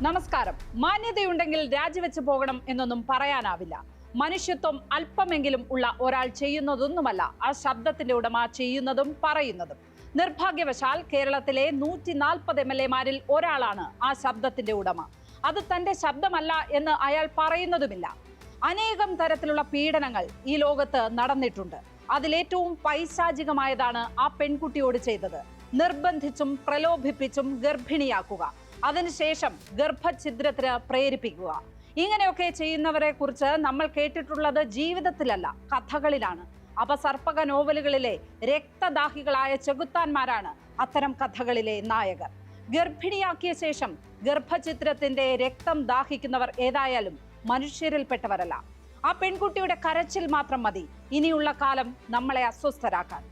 നമസ്കാരം. മാന്യതയുണ്ടെങ്കിൽ രാജിവെച്ച് പോകണം എന്നൊന്നും പറയാനാവില്ല. മനുഷ്യത്വം അല്പമെങ്കിലും ഉള്ള ഒരാൾ ചെയ്യുന്നതൊന്നുമല്ല ആ ശബ്ദത്തിന്റെ ഉടമ ചെയ്യുന്നതും പറയുന്നതും. നിർഭാഗ്യവശാൽ കേരളത്തിലെ 140 MLA-മാരിൽ ഒരാളാണ് ആ ശബ്ദത്തിന്റെ ഉടമ. അത് തന്റെ ശബ്ദമല്ല എന്ന് അയാൾ പറയുന്നതുമില്ല. അനേകം തരത്തിലുള്ള പീഡനങ്ങൾ ഈ ലോകത്ത് നടന്നിട്ടുണ്ട്. അതിലേറ്റവും പൈശാചികമായതാണ് ആ പെൺകുട്ടിയോട് ചെയ്തത്. നിർബന്ധിച്ചും പ്രലോഭിപ്പിച്ചും ഗർഭിണിയാക്കുക, അതിനുശേഷം ഗർഭഛിദ്രത്തിന് പ്രേരിപ്പിക്കുക. ഇങ്ങനെയൊക്കെ ചെയ്യുന്നവരെ കുറിച്ച് നമ്മൾ കേട്ടിട്ടുള്ളത് ജീവിതത്തിലല്ല, കഥകളിലാണ്. അപസർപ്പക നോവലുകളിലെ രക്തദാഹികളായ ചെകുത്താന്മാരാണ് അത്തരം കഥകളിലെ നായകർ. ഗർഭിണിയാക്കിയ ശേഷം ഗർഭഛിദ്രത്തിന്റെ രക്തം ദാഹിക്കുന്നവർ ഏതായാലും മനുഷ്യരിൽപ്പെട്ടവരല്ല. ആ പെൺകുട്ടിയുടെ കരച്ചിൽ മാത്രം മതി ഇനിയുള്ള കാലം നമ്മളെ അസ്വസ്ഥരാക്കാൻ.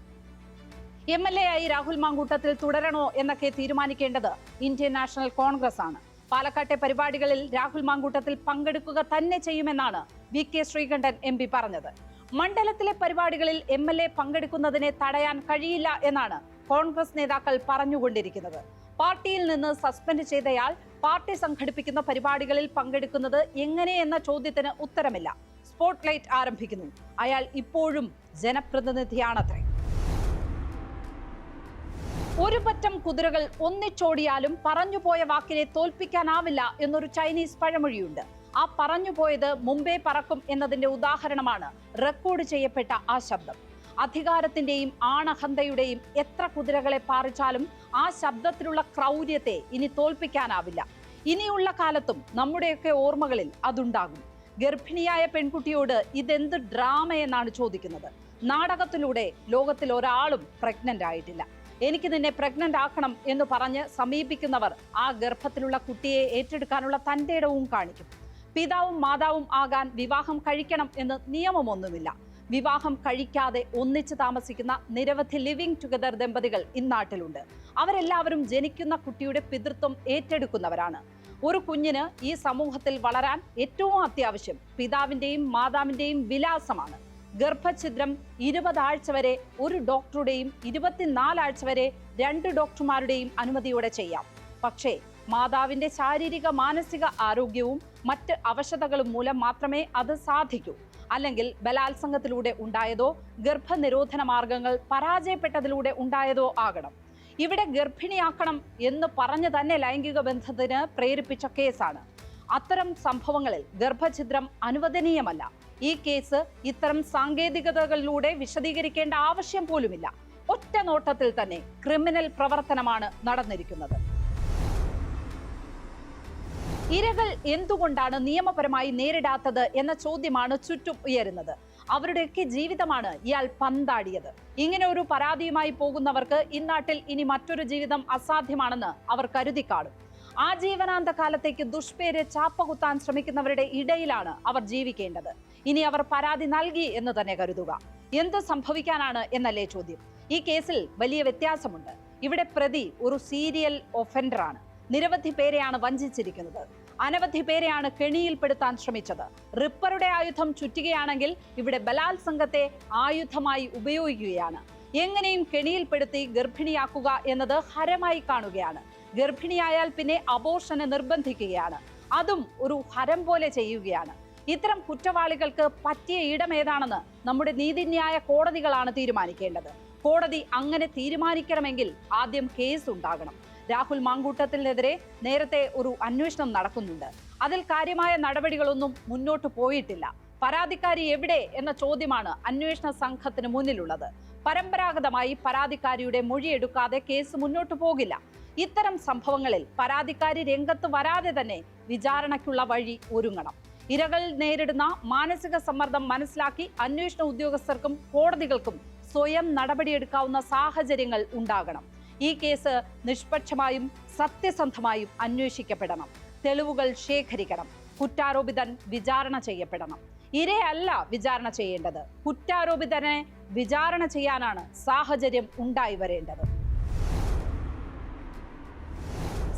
MLA ആയി രാഹുൽ മാങ്കൂട്ടത്തിൽ തുടരണോ എന്നൊക്കെ തീരുമാനിക്കേണ്ടത് ഇന്ത്യൻ നാഷണൽ കോൺഗ്രസ് ആണ്. പാലക്കാട്ടെ പരിപാടികളിൽ രാഹുൽ മാങ്കൂട്ടത്തിൽ പങ്കെടുക്കുക തന്നെ ചെയ്യുമെന്നാണ് VK ശ്രീകണ്ഠൻ MP പറഞ്ഞത്. മണ്ഡലത്തിലെ പരിപാടികളിൽ MLA പങ്കെടുക്കുന്നതിനെ തടയാൻ കഴിയില്ല എന്നാണ് കോൺഗ്രസ് നേതാക്കൾ പറഞ്ഞുകൊണ്ടിരിക്കുന്നത്. പാർട്ടിയിൽ നിന്ന് സസ്പെൻഡ് ചെയ്തയാൾ പാർട്ടി സംഘടിപ്പിക്കുന്ന പരിപാടികളിൽ പങ്കെടുക്കുന്നത് എങ്ങനെയെന്ന ചോദ്യത്തിന് ഉത്തരമില്ല. സ്പോട്ട്ലൈറ്റ് ആരംഭിക്കുന്നു. അയാൾ ഇപ്പോഴും ജനപ്രതിനിധിയാണത്രേ. ഒരു പറ്റം കുതിരകൾ ഒന്നിച്ചോടിയാലും പറഞ്ഞുപോയ വാക്കിനെ തോൽപ്പിക്കാനാവില്ല എന്നൊരു ചൈനീസ് പഴമൊഴിയുണ്ട്. ആ പറഞ്ഞുപോയത് മുമ്പേ പറക്കും എന്നതിന്റെ ഉദാഹരണമാണ് റെക്കോർഡ് ചെയ്യപ്പെട്ട ആ ശബ്ദം. അധികാരത്തിന്റെയും ആണഹന്തയുടെയും എത്ര കുതിരകളെ പാറിച്ചാലും ആ ശബ്ദത്തിലുള്ള ക്രൗര്യത്തെ ഇനി തോൽപ്പിക്കാനാവില്ല. ഇനിയുള്ള കാലത്തും നമ്മുടെയൊക്കെ ഓർമ്മകളിൽ അതുണ്ടാകും. ഗർഭിണിയായ പെൺകുട്ടിയോട് ഇതെന്ത് ഡ്രാമയെന്നാണ് ചോദിക്കുന്നത്. നാടകത്തിലൂടെ ലോകത്തിൽ ഒരാളും പ്രഗ്നന്റ് ആയിട്ടില്ല. എനിക്ക് നിന്നെ പ്രഗ്നന്റ് ആക്കണം എന്ന് പറഞ്ഞ് സമീപിക്കുന്നവർ ആ ഗർഭത്തിലുള്ള കുട്ടിയെ ഏറ്റെടുക്കാനുള്ള തന്റെ ഇടവും കാണിക്കും. പിതാവും മാതാവും ആകാൻ വിവാഹം കഴിക്കണം എന്ന് നിയമമൊന്നുമില്ല. വിവാഹം കഴിക്കാതെ ഒന്നിച്ച് താമസിക്കുന്ന നിരവധി ലിവിംഗ് ടുഗദർ ദമ്പതികൾ ഇന്നാട്ടിലുണ്ട്. അവരെല്ലാവരും ജനിക്കുന്ന കുട്ടിയുടെ പിതൃത്വം ഏറ്റെടുക്കുന്നവരാണ്. ഒരു കുഞ്ഞിന് ഈ സമൂഹത്തിൽ വളരാൻ ഏറ്റവും അത്യാവശ്യം പിതാവിന്റെയും മാതാവിന്റെയും വിലാസമാണ്. ഗർഭഛിദ്രം 20 ആഴ്ച വരെ ഒരു ഡോക്ടറുടെയും 24 ആഴ്ച വരെ 2 ഡോക്ടർമാരുടെയും അനുമതിയോടെ ചെയ്യാം. പക്ഷേ മാതാവിന്റെ ശാരീരിക മാനസിക ആരോഗ്യവും മറ്റ് അവശതകളും മൂലം മാത്രമേ അത് സാധിക്കൂ. അല്ലെങ്കിൽ ബലാത്സംഗത്തിലൂടെ ഉണ്ടായതോ ഗർഭനിരോധന മാർഗങ്ങൾ പരാജയപ്പെട്ടതിലൂടെ ഉണ്ടായതോ ആകണം. ഇവിടെ ഗർഭിണിയാക്കണം എന്ന് പറഞ്ഞു തന്നെ ലൈംഗിക ബന്ധത്തിന് പ്രേരിപ്പിച്ച കേസാണ്. അത്തരം സംഭവങ്ങളിൽ ഗർഭഛിദ്രം അനുവദനീയമല്ല. ഈ കേസ് ഇത്തരം സാങ്കേതികതകളിലൂടെ വിശദീകരിക്കേണ്ട ആവശ്യം പോലുമില്ല. ഒറ്റ നോട്ടത്തിൽ തന്നെ ക്രിമിനൽ പ്രവർത്തനമാണ് നടന്നിരിക്കുന്നത്. ഇരകൾ എന്തുകൊണ്ടാണ് നിയമപരമായി നേരിടാത്തത് എന്ന ചോദ്യമാണ് ചുറ്റും ഉയരുന്നത്. അവരുടെയൊക്കെ ജീവിതമാണ് ഇയാൾ പന്താടിയത്. ഇങ്ങനെ ഒരു പരാതിയുമായി പോകുന്നവർക്ക് ഇന്നാട്ടിൽ ഇനി മറ്റൊരു ജീവിതം അസാധ്യമാണെന്ന് അവർ കരുതി കാണും. ആജീവനാന്ത കാലത്തേക്ക് ദുഷ്പേര് ചാപ്പകുത്താൻ ശ്രമിക്കുന്നവരുടെ ഇടയിലാണ് അവർ ജീവിക്കേണ്ടത്. ഇനി അവർ പരാതി നൽകി എന്ന് തന്നെ കരുതുക. എന്ത് സംഭവിക്കാനാണ് എന്നല്ലേ ചോദ്യം. ഈ കേസിൽ വലിയ വ്യത്യാസമുണ്ട്. ഇവിടെ പ്രതി ഒരു സീരിയൽ ഒഫൻഡറാണ്. നിരവധി പേരെയാണ് വഞ്ചിച്ചിരിക്കുന്നത്. അനവധി പേരെയാണ് കെണിയിൽപ്പെടുത്താൻ ശ്രമിച്ചത്. റിപ്പറുടെ ആയുധം ചുറ്റുകയാണെങ്കിൽ ഇവിടെ ബലാത്സംഗത്തെ ആയുധമായി ഉപയോഗിക്കുകയാണ്. എങ്ങനെയും കെണിയിൽപ്പെടുത്തി ഗർഭിണിയാക്കുക എന്നത് ഹരമായി കാണുകയാണ്. ഗർഭിണിയായാൽ പിന്നെ അബോർഷന് നിർബന്ധിക്കുകയാണ്. അതും ഒരു ഹരം പോലെ ചെയ്യുകയാണ്. ഇത്തരം കുറ്റവാളികൾക്ക് പറ്റിയ ഇടം ഏതാണെന്ന് നമ്മുടെ നീതിന്യായ കോടതികളാണ് തീരുമാനിക്കേണ്ടത്. കോടതി അങ്ങനെ തീരുമാനിക്കണമെങ്കിൽ ആദ്യം കേസ് ഉണ്ടാകണം. രാഹുൽ മാങ്കൂട്ടത്തിനെതിരെ നേരത്തെ ഒരു അന്വേഷണം നടക്കുന്നുണ്ട്. അതിൽ കാര്യമായ നടപടികളൊന്നും മുന്നോട്ട് പോയിട്ടില്ല. പരാതിക്കാരി എവിടെ എന്ന ചോദ്യമാണ് അന്വേഷണ സംഘത്തിന് മുന്നിലുള്ളത്. പരമ്പരാഗതമായി പരാതിക്കാരിയുടെ മൊഴിയെടുക്കാതെ കേസ് മുന്നോട്ട് പോകില്ല. ഇത്തരം സംഭവങ്ങളിൽ പരാതിക്കാരി രംഗത്ത് വരാതെ തന്നെ വിചാരണയ്ക്കുള്ള വഴി ഒരുങ്ങണം. ഇരകൾ നേരിടുന്ന മാനസിക സമ്മർദ്ദം മനസ്സിലാക്കി അന്വേഷണ ഉദ്യോഗസ്ഥർക്കും കോടതികൾക്കും സ്വയം നടപടിയെടുക്കാവുന്ന സാഹചര്യങ്ങൾ ഉണ്ടാകണം. ഈ കേസ് നിഷ്പക്ഷമായും സത്യസന്ധമായും അന്വേഷിക്കപ്പെടണം. തെളിവുകൾ ശേഖരിക്കണം. കുറ്റാരോപിതൻ വിചാരണ ചെയ്യപ്പെടണം. ഇരയല്ല വിചാരണ ചെയ്യേണ്ടത്. കുറ്റാരോപിതനെ വിചാരണ ചെയ്യാനാണ് സാഹചര്യം ഉണ്ടായി വരേണ്ടത്.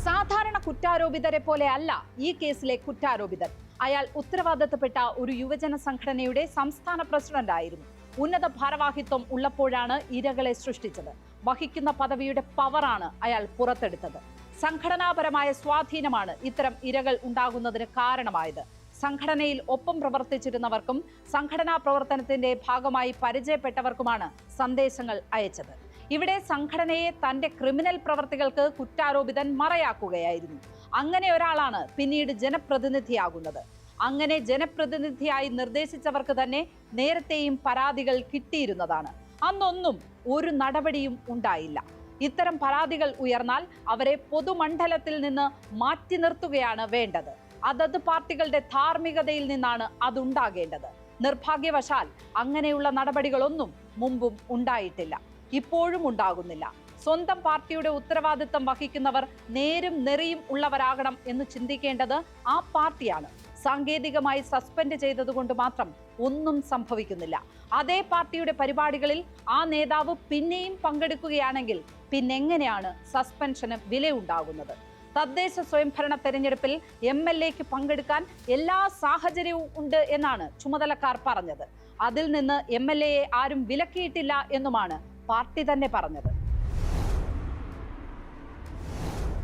സാധാരണ കുറ്റാരോപിതരെ പോലെ അല്ല ഈ കേസിലെ കുറ്റാരോപിതൻ. അയാൾ ഉത്തരവാദിത്തപ്പെട്ട ഒരു യുവജന സംഘടനയുടെ സംസ്ഥാന പ്രസിഡന്റ് ആയിരുന്നു. ഉന്നത ഭാരവാഹിത്വം ഉള്ളപ്പോഴാണ് ഇരകളെ സൃഷ്ടിച്ചത്. വഹിക്കുന്ന പദവിയുടെ പവറാണ് അയാൾ പുറത്തെടുത്തത്. സംഘടനാപരമായ സ്വാധീനമാണ് ഇത്തരം ഇരകൾ ഉണ്ടാകുന്നതിന് കാരണമായത്. സംഘടനയിൽ ഒപ്പം പ്രവർത്തിച്ചിരുന്നവർക്കും സംഘടനാ പ്രവർത്തനത്തിന്റെ ഭാഗമായി പരിചയപ്പെട്ടവർക്കുമാണ് സന്ദേശങ്ങൾ അയച്ചത്. ഇവിടെ സംഘടനയെ തന്റെ ക്രിമിനൽ പ്രവർത്തികൾക്ക് കുറ്റാരോപിതൻ മറയാക്കുകയായിരുന്നു. അങ്ങനെ ഒരാളാണ് പിന്നീട് ജനപ്രതിനിധിയാകുന്നത്. അങ്ങനെ ജനപ്രതിനിധിയായി നിർദ്ദേശിച്ചവർക്ക് തന്നെ നേരത്തെയും പരാതികൾ കിട്ടിയിരുന്നതാണ്. അന്നൊന്നും ഒരു നടപടിയും ഉണ്ടായില്ല. ഇത്തരം പരാതികൾ ഉയർന്നാൽ അവരെ പൊതുമണ്ഡലത്തിൽ നിന്ന് മാറ്റി നിർത്തുകയാണ് വേണ്ടത്. അതത് പാർട്ടികളുടെ ധാർമ്മികതയിൽ നിന്നാണ് അതുണ്ടാകേണ്ടത്. നിർഭാഗ്യവശാൽ അങ്ങനെയുള്ള നടപടികളൊന്നും മുമ്പും ഉണ്ടായിട്ടില്ല, ഇപ്പോഴും ഉണ്ടാകുന്നില്ല. സ്വന്തം പാർട്ടിയുടെ ഉത്തരവാദിത്തം വഹിക്കുന്നവർ നേരും നെറിയും ഉള്ളവരാകണം എന്ന് ചിന്തിക്കേണ്ടത് ആ പാർട്ടിയാണ്. സാങ്കേതികമായി സസ്പെൻഡ് ചെയ്തതുകൊണ്ട് മാത്രം ഒന്നും സംഭവിക്കുന്നില്ല. അതേ പാർട്ടിയുടെ പരിപാടികളിൽ ആ നേതാവ് പിന്നെയും പങ്കെടുക്കുകയാണെങ്കിൽ പിന്നെങ്ങനെയാണ് സസ്പെൻഷന് വിലയുണ്ടാകുന്നത്? തദ്ദേശ സ്വയംഭരണ തെരഞ്ഞെടുപ്പിൽ MLAക്ക് പങ്കെടുക്കാൻ എല്ലാ സാഹചര്യവും ഉണ്ട് എന്നാണ് ചുമതലക്കാർ പറഞ്ഞത്. അതിൽ നിന്ന് MLAയെ ആരും വിലക്കിയിട്ടില്ല എന്നുമാണ് പാർട്ടി തന്നെ പറഞ്ഞത്.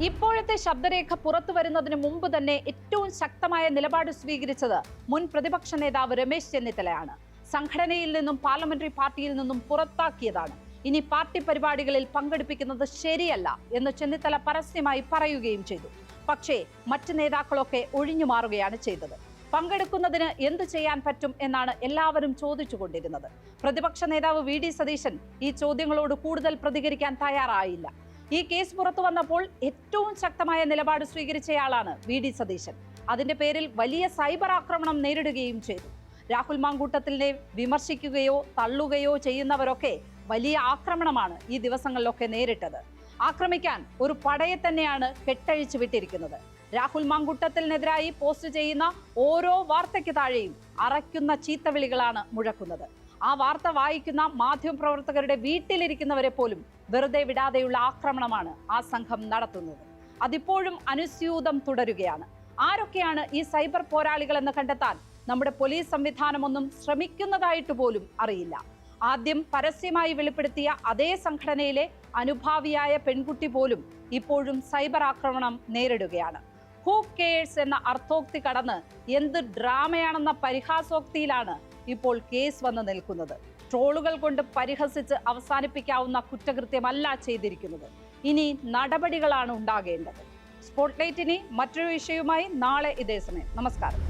ഇപ്പോഴത്തെ ശബ്ദരേഖ പുറത്തു വരുന്നതിന് മുമ്പ് തന്നെ ഏറ്റവും ശക്തമായ നിലപാട് സ്വീകരിച്ചത് മുൻ പ്രതിപക്ഷ നേതാവ് രമേശ് ചെന്നിത്തലയാണ്. സംഘടനയിൽ നിന്നും പാർലമെന്ററി പാർട്ടിയിൽ നിന്നും പുറത്താക്കിയതാണ്. ഇനി പാർട്ടി പരിപാടികളിൽ പങ്കെടുപ്പിക്കുന്നത് ശരിയല്ല എന്ന് ചെന്നിത്തല പരസ്യമായി പറയുകയും ചെയ്തു. പക്ഷേ മറ്റ് നേതാക്കളൊക്കെ ഒഴിഞ്ഞു മാറുകയാണ് ചെയ്തത്. പങ്കെടുക്കുന്നതിന് എന്തു ചെയ്യാൻ പറ്റും എന്നാണ് എല്ലാവരും ചോദിച്ചുകൊണ്ടിരുന്നത്. പ്രതിപക്ഷ നേതാവ് VD സതീശൻ ഈ ചോദ്യങ്ങളോട് കൂടുതൽ പ്രതികരിക്കാൻ തയ്യാറായില്ല. ഈ കേസ് പുറത്തു വന്നപ്പോൾ ഏറ്റവും ശക്തമായ നിലപാട് സ്വീകരിച്ചയാളാണ് VD സതീശൻ. അതിന്റെ പേരിൽ വലിയ സൈബർ ആക്രമണം നേരിടുകയും ചെയ്തു. രാഹുൽ മാങ്കൂട്ടത്തിലിനെ വിമർശിക്കുകയോ തള്ളുകയോ ചെയ്യുന്നവരൊക്കെ വലിയ ആക്രമണമാണ് ഈ ദിവസങ്ങളിലൊക്കെ നേരിട്ടത്. ആക്രമിക്കാൻ ഒരു പടയെ തന്നെയാണ് കെട്ടഴിച്ചു വിട്ടിരിക്കുന്നത്. രാഹുൽ മാങ്കൂട്ടത്തിനെതിരായി പോസ്റ്റ് ചെയ്യുന്ന ഓരോ വാർത്തയ്ക്ക് താഴെയും അറയ്ക്കുന്ന ചീത്തവിളികളാണ് മുഴക്കുന്നത്. ആ വാർത്ത വായിക്കുന്ന മാധ്യമപ്രവർത്തകരുടെ വീട്ടിലിരിക്കുന്നവരെ പോലും വെറുതെ വിടാതെയുള്ള ആക്രമണമാണ് ആ സംഘം നടത്തുന്നത്. അതിപ്പോഴും അനുസ്യൂതം തുടരുകയാണ്. ആരൊക്കെയാണ് ഈ സൈബർ പോരാളികൾ എന്ന് കണ്ടെത്താൻ നമ്മുടെ പോലീസ് സംവിധാനമൊന്നും ശ്രമിക്കുന്നതായിട്ട് പോലും അറിയില്ല. ആദ്യം പരസ്യമായി വെളിപ്പെടുത്തിയ അതേ സംഘടനയിലെ അനുഭാവിയായ പെൺകുട്ടി പോലും ഇപ്പോഴും സൈബർ ആക്രമണം നേരിടുകയാണ്. ഹൂ കെയേഴ്സ് എന്ന അർത്ഥോക്തി കടന്ന് എന്ത് ഡ്രാമയാണെന്ന പരിഹാസോക്തിയിലാണ് ഇപ്പോൾ കേസ് വന്ന് നിൽക്കുന്നത്. ട്രോളുകൾ കൊണ്ട് പരിഹസിച്ച് അവസാനിപ്പിക്കാവുന്ന കുറ്റകൃത്യമല്ല ചെയ്തിരിക്കുന്നത്. ഇനി നടപടികളാണ് ഉണ്ടാകേണ്ടത്. സ്പോട്ട്ലൈറ്റ് ഇനി മറ്റൊരു വിഷയവുമായി നാളെ ഇതേ സമയം. നമസ്കാരം.